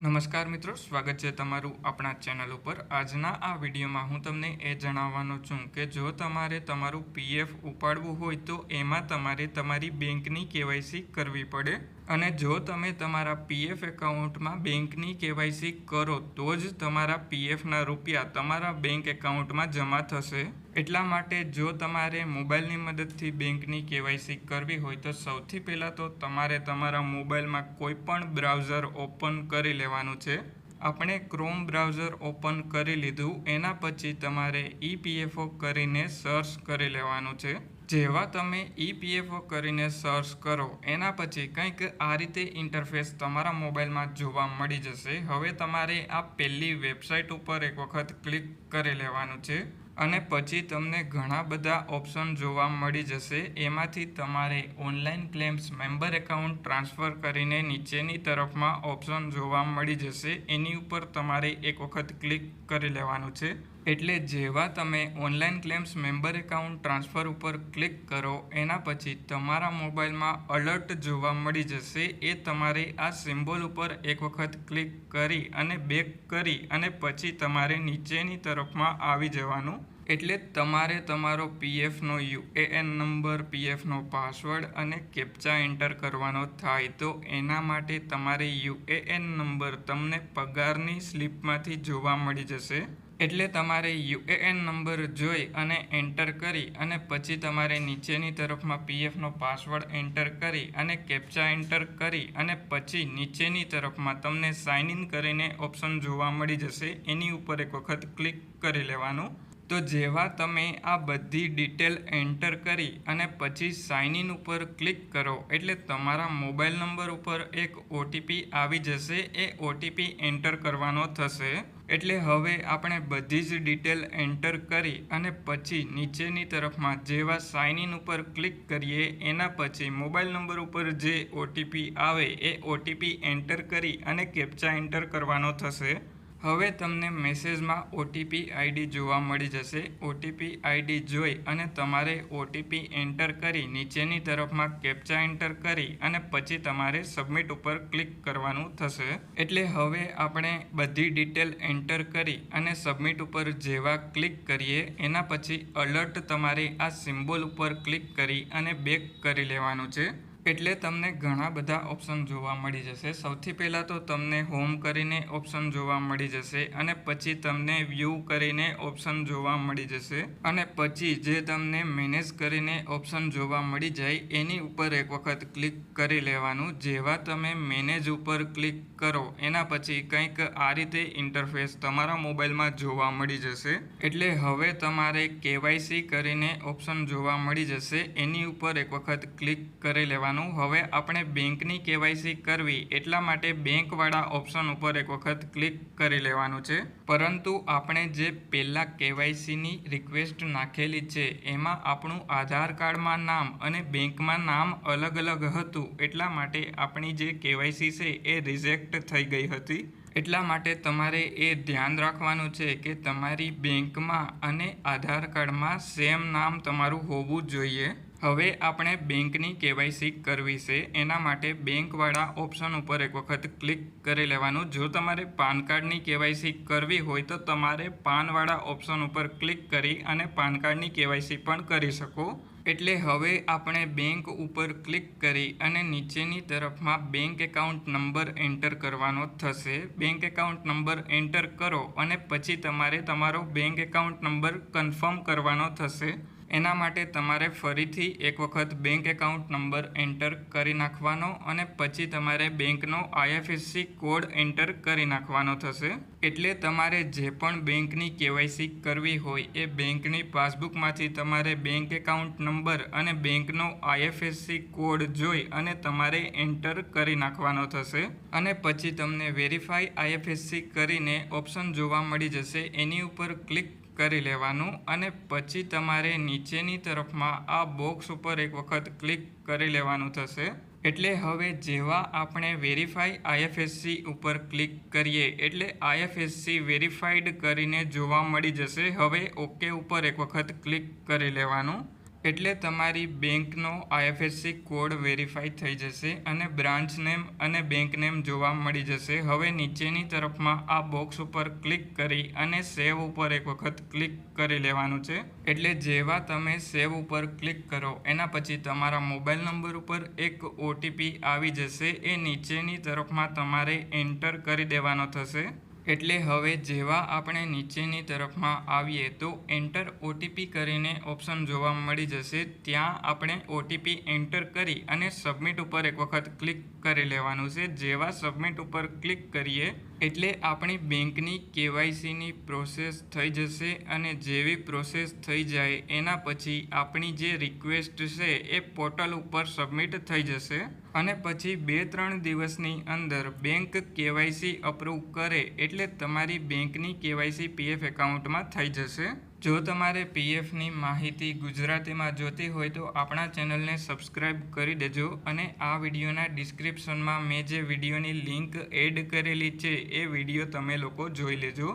નમસ્કાર મિત્રો, સ્વાગત છે તમારું આપણા ચેનલ ઉપર। આજના આ વિડીયોમાં હું તમને એ જણાવવાનો છું કે જો તમારે તમારું પીએફ ઉપાડવું હોય તો એમાં તમારે તમારી બેંકની કેવાયસી કરવી પડે। અને જો તમે તમારા પીએફ એકાઉન્ટમાં બેંકની કેવાયસી કરો તો જ તમારા પીએફના રૂપિયા તમારા બેંક એકાઉન્ટમાં જમા થશે। એટલા માટે જો તમારે મોબાઈલની મદદથી બેંકની કેવાયસી કરવી હોય તો સૌથી પહેલાં તો તમારે તમારા મોબાઈલમાં કોઈ પણ બ્રાઉઝર ઓપન કરી લેવાનું છે। આપણે ક્રોમ બ્રાઉઝર ઓપન કરી લીધું, એના પછી તમારે ઈપીએફઓ કરીને સર્ચ કરી લેવાનું છે। જેવા તમે ઈપીએફઓ કરીને સર્ચ કરો એના પછી કંઈક આ રીતે ઇન્ટરફેસ તમારા મોબાઈલમાં જોવા મળી જશે। હવે તમારે આ પહેલી વેબસાઇટ ઉપર એક વખત ક્લિક કરી લેવાનું છે અને પછી તમને ઘણા બધા ઓપ્શન જોવા મળી જશે। એમાંથી તમારે online claims member account transfer કરીને નીચેની તરફમાં ઓપ્શન જોવા મળી જશે, એની ઉપર તમારે એક વખત ક્લિક કરી લેવાનું છે। એટલે જેવા તમે online claims member account transfer ઉપર ક્લિક કરો એના પછી તમારા મોબાઈલમાં અલર્ટ જોવા મળી જશે। એ તમારે આ સિમ્બોલ ઉપર એક વખત ક્લિક કરી અને બેક કરી અને પછી તમારે નીચેની તરફમાં આવી જવાનું। એટલે તમારે તમારો પીએફનો યુએએન નંબર, પીએફનો પાસવર્ડ અને કેપ્ચા એન્ટર કરવાનો થાય। તો એના માટે તમારે યુએએન નંબર તમને પગારની સ્લિપમાંથી જોવા મળી જશે। એટલે તમારે યુએએન નંબર જોઈ અને એન્ટર કરી અને પછી તમારે નીચેની તરફમાં પીએફનો પાસવર્ડ એન્ટર કરી અને કેપ્ચા એન્ટર કરી અને પછી નીચેની તરફમાં તમને સાઇન ઇન કરીને ઓપ્શન જોવા મળી જશે, એની ઉપર એક વખત ક્લિક કરી લેવાનું। તો જેવા તમે આ બધી ડિટેલ એન્ટર કરી અને પછી સાઇન ઇન ઉપર ક્લિક કરો એટલે તમારા મોબાઈલ નંબર ઉપર એક ઓટીપી આવી જશે। એ ઓટીપી એન્ટર કરવાનો થશે। એટલે હવે આપણે બધી જ ડિટેલ એન્ટર કરી અને પછી નીચેની તરફમાં જેવા સાઇન ઇન ઉપર ક્લિક કરીએ એના પછી મોબાઈલ નંબર ઉપર જે ઓટીપી આવે એ ઓટીપી એન્ટર કરી અને કેપ્ચા એન્ટર કરવાનો થશે। હવે તમને મેસેજમાં ઓટીપી આઈડી જોવા મળી જશે। ઓટીપી આઈડી જોઈ અને તમારે ઓટીપી એન્ટર કરી નીચેની તરફમાં કેપ્ચા એન્ટર કરી અને પછી તમારે સબમિટ ઉપર ક્લિક કરવાનું થશે। એટલે હવે આપણે બધી ડિટેલ એન્ટર કરી અને સબમિટ ઉપર જેવા ક્લિક કરીએ એના પછી અલર્ટ તમારે આ સિમ્બોલ ઉપર ક્લિક કરી અને બેક કરી લેવાનું છે। એટલે તમને ઘણા બધા ઓપ્શન જોવા મળી જશે। સૌથી પહેલાં તો તમને હોમ કરીને ઓપ્શન જોવા મળી જશે અને પછી તમને વ્યૂ કરીને ઓપ્શન જોવા મળી જશે અને પછી જે તમને મેનેજ કરીને ઓપ્શન જોવા મળી જાય એની ઉપર એક વખત ક્લિક કરી લેવાનું। જેવા તમે મેનેજ ઉપર ક્લિક કરો એના પછી કંઈક આ રીતે ઇન્ટરફેસ તમારા મોબાઈલમાં જોવા મળી જશે। એટલે હવે તમારે કેવાયસી કરીને ઓપ્શન જોવા મળી જશે, એની ઉપર એક વખત ક્લિક કરી લેવાનું। હવે આપણે બેંકની કેવાયસી કરવી એટલા માટે બેંકવાળા ઓપ્શન ઉપર એક વખત ક્લિક કરી લેવાનું છે। પરંતુ આપણે જે પહેલાં કેવાયસીની રિક્વેસ્ટ નાખેલી છે એમાં આપણું આધાર કાર્ડમાં નામ અને બેંકમાં નામ અલગ અલગ હતું, એટલા માટે આપણી જે કેવાયસી છે એ રિજેક્ટ થઈ ગઈ હતી। એટલા માટે તમારે એ ધ્યાન રાખવાનું છે કે તમારી બેંકમાં અને આધાર કાર્ડમાં સેમ નામ તમારું હોવું જોઈએ। હવે આપણે બેંકની કેવાયસી કરવી છે એના માટે બેંકવાળા ઓપ્શન ઉપર એક વખત ક્લિક કરી લેવાનું। જો તમારે પાન કાર્ડની કેવાયસી કરવી હોય તો તમારે પાનવાળા ઓપ્શન ઉપર ક્લિક કરી અને પાન કાર્ડની કેવાયસી પણ કરી શકો। એટલે હવે આપણે બેંક ઉપર ક્લિક કરી અને નીચેની તરફમાં બેંક એકાઉન્ટ નંબર એન્ટર કરવાનો થશે। બેંક એકાઉન્ટ નંબર એન્ટર કરો અને પછી તમારે તમારો બેંક એકાઉન્ટ નંબર કન્ફર્મ કરવાનો થશે। એના માટે તમારે ફરીથી એક વખત બેંક એકાઉન્ટ નંબર એન્ટર કરી નાખવાનો અને પછી તમારે બેંકનો આઈએફએસસી કોડ એન્ટર કરી નાખવાનો થશે। એટલે તમારે જે પણ બેંકની કેવાયસી કરવી હોય એ બેંકની પાસબુકમાંથી તમારે બેંક એકાઉન્ટ નંબર અને બેંકનો આઈએફએસસી કોડ જોઈ અને તમારે એન્ટર કરી નાખવાનો થશે અને પછી તમને વેરીફાઈ આઈએફએસસી કરીને ઓપ્શન જોવા મળી જશે, એની ઉપર ક્લિક કરી લેવાનું અને પછી તમારે નીચેની તરફમાં આ બોક્સ ઉપર એક વખત ક્લિક કરી લેવાનું થશે। એટલે હવે જેવા આપણે વેરીફાઈ આઈએફએસસી ઉપર ક્લિક કરીએ એટલે આઈએફએસસી વેરીફાઈડ કરીને જોવા મળી જશે। હવે ઓકે ઉપર એક વખત ક્લિક કરી લેવાનું। એટલે તમારી બેંકનો IFSC કોડ વેરીફાઈ થઈ જશે અને બ્રાન્ચ નેમ અને બેંક નેમ જોવા મળી જશે. હવે નીચેની તરફમાં આ બોક્સ ઉપર ક્લિક કરી અને સેવ ઉપર એક વખત ક્લિક કરી લેવાનું છે. એટલે જેવા તમે સેવ ઉપર ક્લિક કરો એના પછી તમારા મોબાઈલ નંબર ઉપર એક OTP આવી જશે. એ નીચેની તરફમાં તમારે એન્ટર કરી દેવાનો થશે. એટલે હવે જેવા આપણે નીચેની તરફમાં આવીએ તો એન્ટર OTP કરીને ઓપ્શન જોવા મળી જશે. ત્યાં આપણે OTP એન્ટર કરી અને સબમિટ ઉપર એક વખત ક્લિક કરી લેવાનું છે. જેવા સબમિટ ઉપર ક્લિક કરીએ એટલે આપણી બેંકની KYCની પ્રોસેસ થઈ જશે અને જેવી પ્રોસેસ થઈ જાય એના પછી આપણી જે રિક્વેસ્ટ છે એ પોર્ટલ ઉપર સબમિટ થઈ જશે અને પછી 2-3 દિવસની અંદર બેંક KYC અપ્રૂવ કરે એટલે તમારી બેંકની KYC PF એકાઉન્ટમાં થઈ જશે. જો તમારે PFની માહિતી ગુજરાતીમાં જોતી હોય તો આપણા ચેનલને સબસ્ક્રાઈબ કરી દેજો અને આ વિડીયોના ડિસ્ક્રિપ્શનમાં મેં જે વિડીયોની લિંક એડ કરેલી છે એ વિડીયો તમે લોકો જોઈ લેજો.